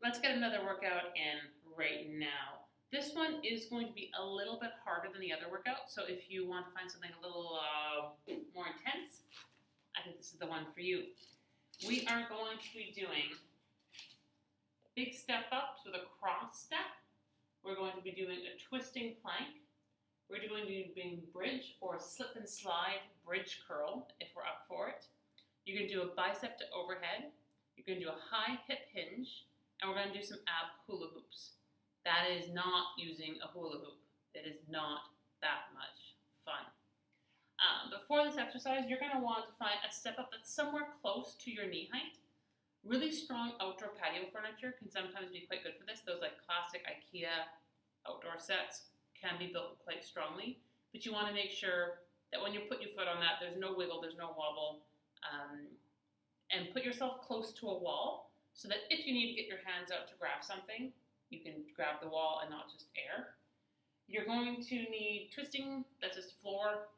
Let's get another workout in right now. This one is going to be a little bit harder than the other workout, so if you want to find something a little more intense, I think this is the one for you. We are going to be doing big step ups with a cross step. We're going to be doing a twisting plank. We're going to be doing bridge or slip and slide bridge curl if we're up for it. You're going to do a bicep to overhead. You're going to do a high hip hinge. And we're going to do some ab hula hoops. That is not using a hula hoop. It is not that much fun. Before this exercise, you're going to want to find a step up that's somewhere close to your knee height. Really strong outdoor patio furniture can sometimes be quite good for this. Those like classic IKEA outdoor sets can be built quite strongly. But you want to make sure that when you put your foot on that, there's no wiggle, there's no wobble. And put yourself close to a wall, so that if you need to get your hands out to grab something, you can grab the wall and not just air. You're going to need twisting, that's just floor.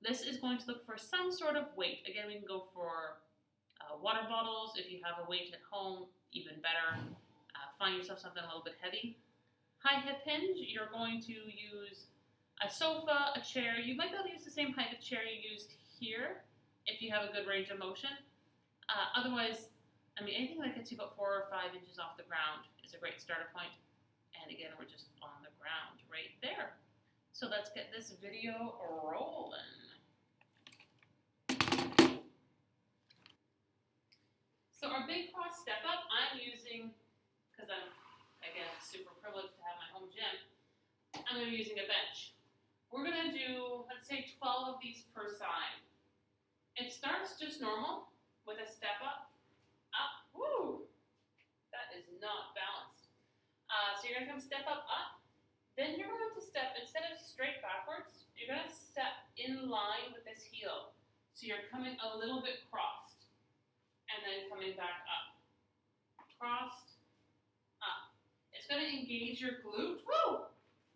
This is going to look for some sort of weight. Again, we can go for water bottles. If you have a weight at home, even better. Find yourself something a little bit heavy. High hip hinge, you're going to use a sofa, a chair. You might be able to use the same height of chair you used here if you have a good range of motion. Otherwise, anything that gets you about 4 or 5 inches off the ground is a great starter point. And again, we're just on the ground right there. So let's get this video rolling. So our big cross step up, I'm using, because I'm, again, super privileged to have my home gym, I'm going to be using a bench. We're going to do, let's say, 12 of these per side. It starts just normal with a step up. Woo! That is not balanced. So you're going to come step up. Then you're going to step, instead of straight backwards, you're going to step in line with this heel. So you're coming a little bit crossed. And then coming back up. Crossed, up. It's going to engage your glute. Woo!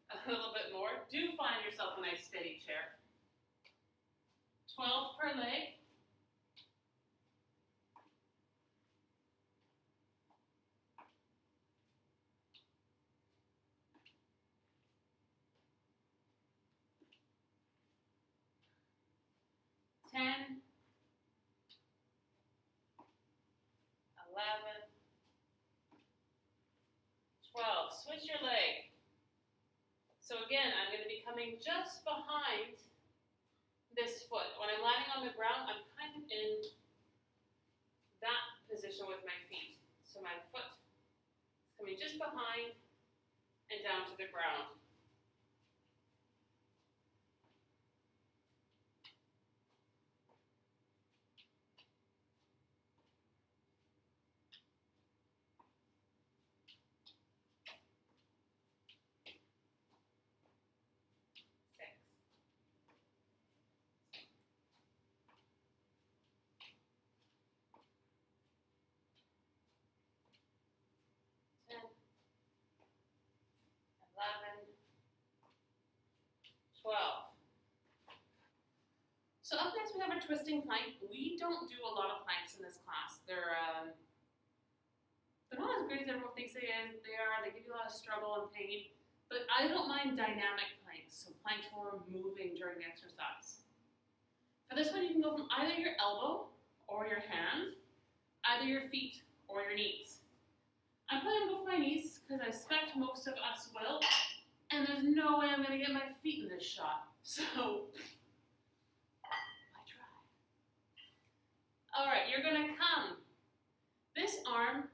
A little bit more. Do find yourself a nice steady chair. 12 per leg. Ten, 11, 12. Switch your leg. So again, I'm going to be coming just behind this foot. When I'm landing on the ground, I'm kind of in that position with my feet. So my foot is coming just behind and down to the ground. So up next we have our twisting plank. We don't do a lot of planks in this class. They're not as great as everyone thinks they are. They give you a lot of struggle and pain. But I don't mind dynamic planks, so planks where we're moving during the exercise. For this one, you can go from either your elbow or your hand, either your feet or your knees. I'm planning to go for my knees because I expect most of us will, and there's no way I'm going to get my feet in this shot. So all right, you're going to come. This arm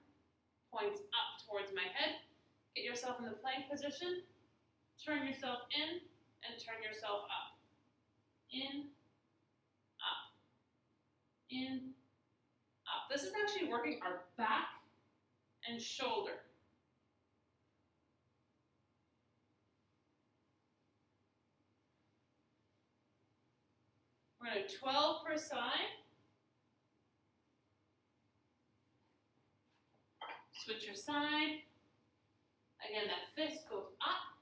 points up towards my head. Get yourself in the plank position. Turn yourself in and turn yourself up. In, up, in, up. This is actually working our back and shoulder. We're going to do 12 per side. Switch your side. Again, that fist goes up.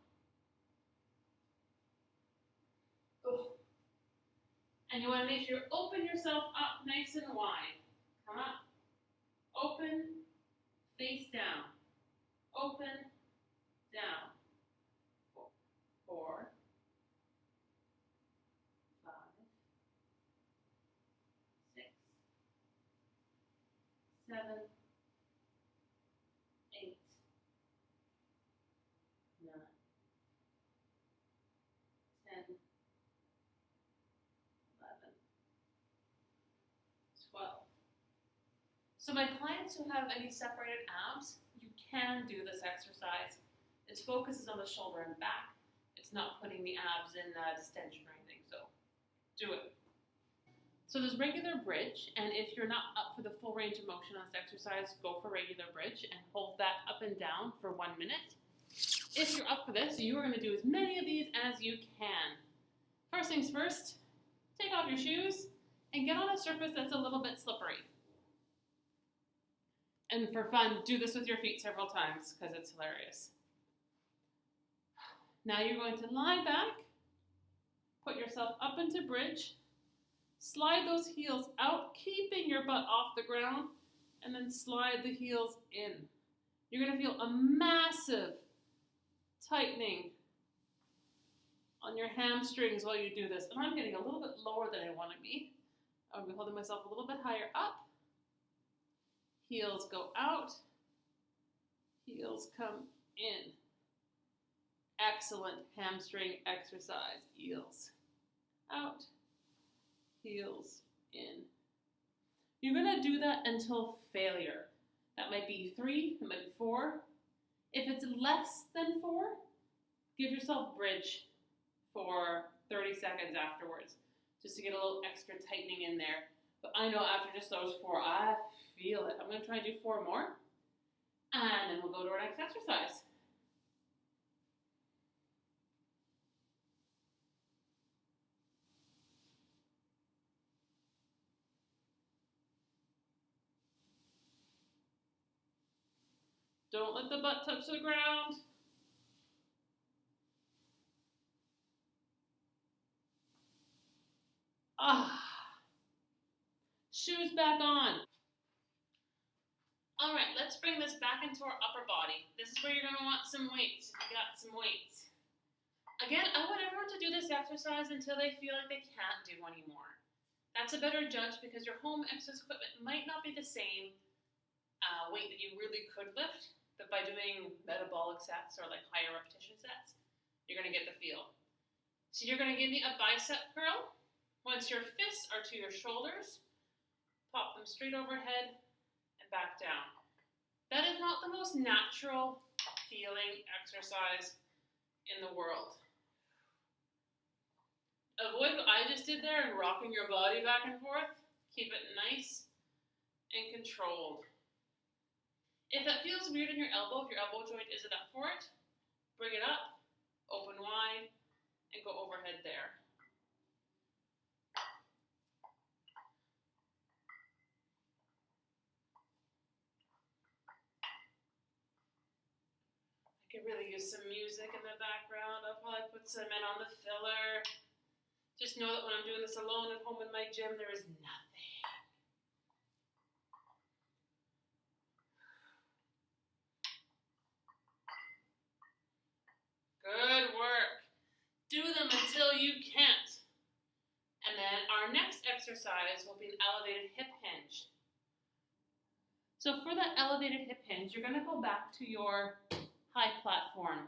And you want to make sure you open yourself up nice and wide. Come up. Open, face down. Open, down. 4, 5, 6, 7, 8, 9, 10, 11, 12. So my clients who have any separated abs, you can do this exercise. Its focus is on the shoulder and back. It's not putting the abs in distension or anything, so do it. So there's regular bridge, and if you're not up for the full range of motion on this exercise, go for regular bridge and hold that up and down for 1 minute. If you're up for this, you are going to do as many of these as you can. First things first, take off your shoes and get on a surface that's a little bit slippery. And for fun, do this with your feet several times because it's hilarious. Now you're going to lie back, put yourself up into bridge, slide those heels out, keeping your butt off the ground, and then slide the heels in. You're going to feel a massive tightening on your hamstrings while you do this. And I'm getting a little bit lower than I want to be. I'm holding myself a little bit higher up. Heels go out. Heels come in. Excellent hamstring exercise. Heels out. Heels in. You're going to do that until failure. That might be 3, that might be 4. If it's less than 4, give yourself bridge for 30 seconds afterwards, just to get a little extra tightening in there. But I know after just those 4, I feel it. I'm going to try and do 4 more, and then we'll go to our next exercise. Don't let the butt touch the ground. Shoes back on. All right, let's bring this back into our upper body. This is where you're going to want some weights, if you got some weights. Again, I want everyone to do this exercise until they feel like they can't do anymore. That's a better judge because your home exercise equipment might not be the same weight that you really could lift, but by doing metabolic sets or like higher repetition sets, you're going to get the feel. So you're going to give me a bicep curl. Once your fists are to your shoulders, pop them straight overhead and back down. That is not the most natural feeling exercise in the world. Avoid what I just did there and rocking your body back and forth. Keep it nice and controlled. If that feels weird in your elbow, if your elbow joint isn't up for it, bring it up, open wide, and go overhead there. I could really use some music in the background. I'll probably put some in on the filler. Just know that when I'm doing this alone at home in my gym, there is nothing. Good work. Do them until you can't. And then our next exercise will be an elevated hip hinge. So for that elevated hip hinge, you're going to go back to your high platform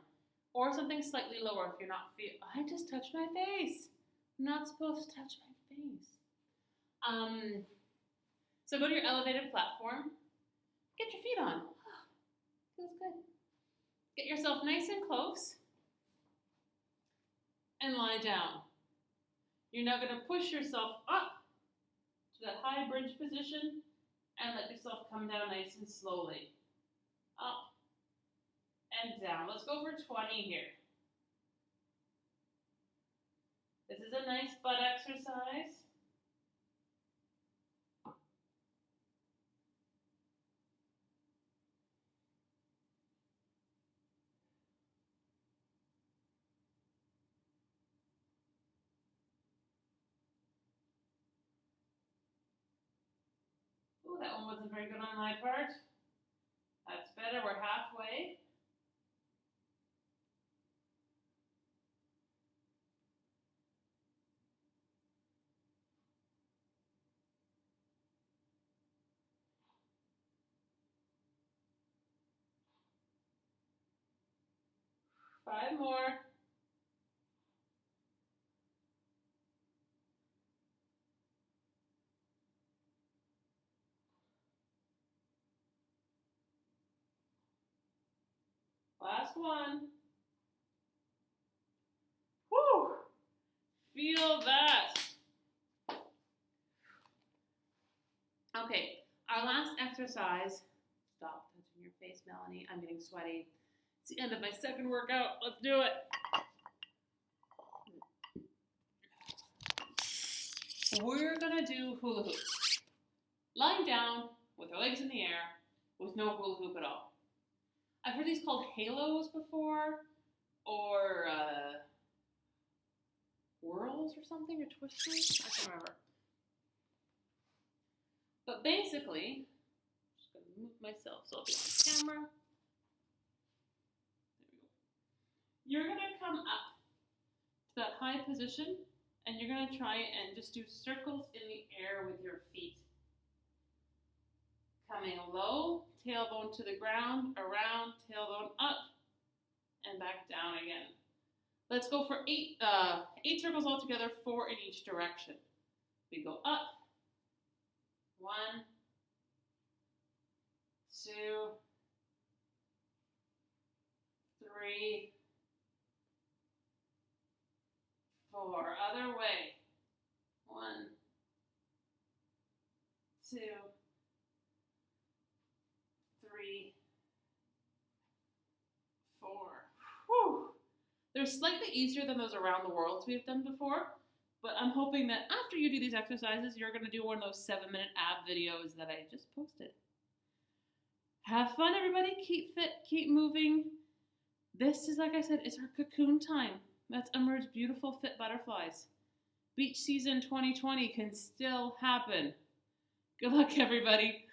or something slightly lower if you're not I just touched my face. I'm not supposed to touch my face. So go to your elevated platform. Get your feet on. Feels good. Get yourself nice and close and lie down. You're now going to push yourself up to that high bridge position and let yourself come down nice and slowly. Up and down. Let's go for 20 here. This is a nice butt exercise. one wasn't very good on my part. That's better. We're halfway. Five more. Last one. Woo! Feel that. Okay, our last exercise. Stop touching your face, Melanie. I'm getting sweaty. It's the end of my second workout. Let's do it. We're gonna do hula hoops. Lying down with our legs in the air with no hula hoop at all. I've heard these called halos before, or whirls or something, or twisters. I can't remember. But basically, I'm just going to move myself so I'll be on camera. There we go. You're going to come up to that high position, and you're going to try and just do circles in the air with your feet. Coming low, tailbone to the ground, around, tailbone up, and back down again. Let's go for eight circles altogether, 4 in each direction. We go up. 1, 2, 3, 4. Other way. 1, 2, 3, 4. Whew. They're slightly easier than those around the worlds we've done before, but I'm hoping that after you do these exercises, you're going to do one of those 7-minute ab videos that I just posted. Have fun, everybody. Keep fit. Keep moving. This is, like I said, it's our cocoon time. Let's emerge beautiful, fit butterflies. Beach season 2020 can still happen. Good luck, everybody.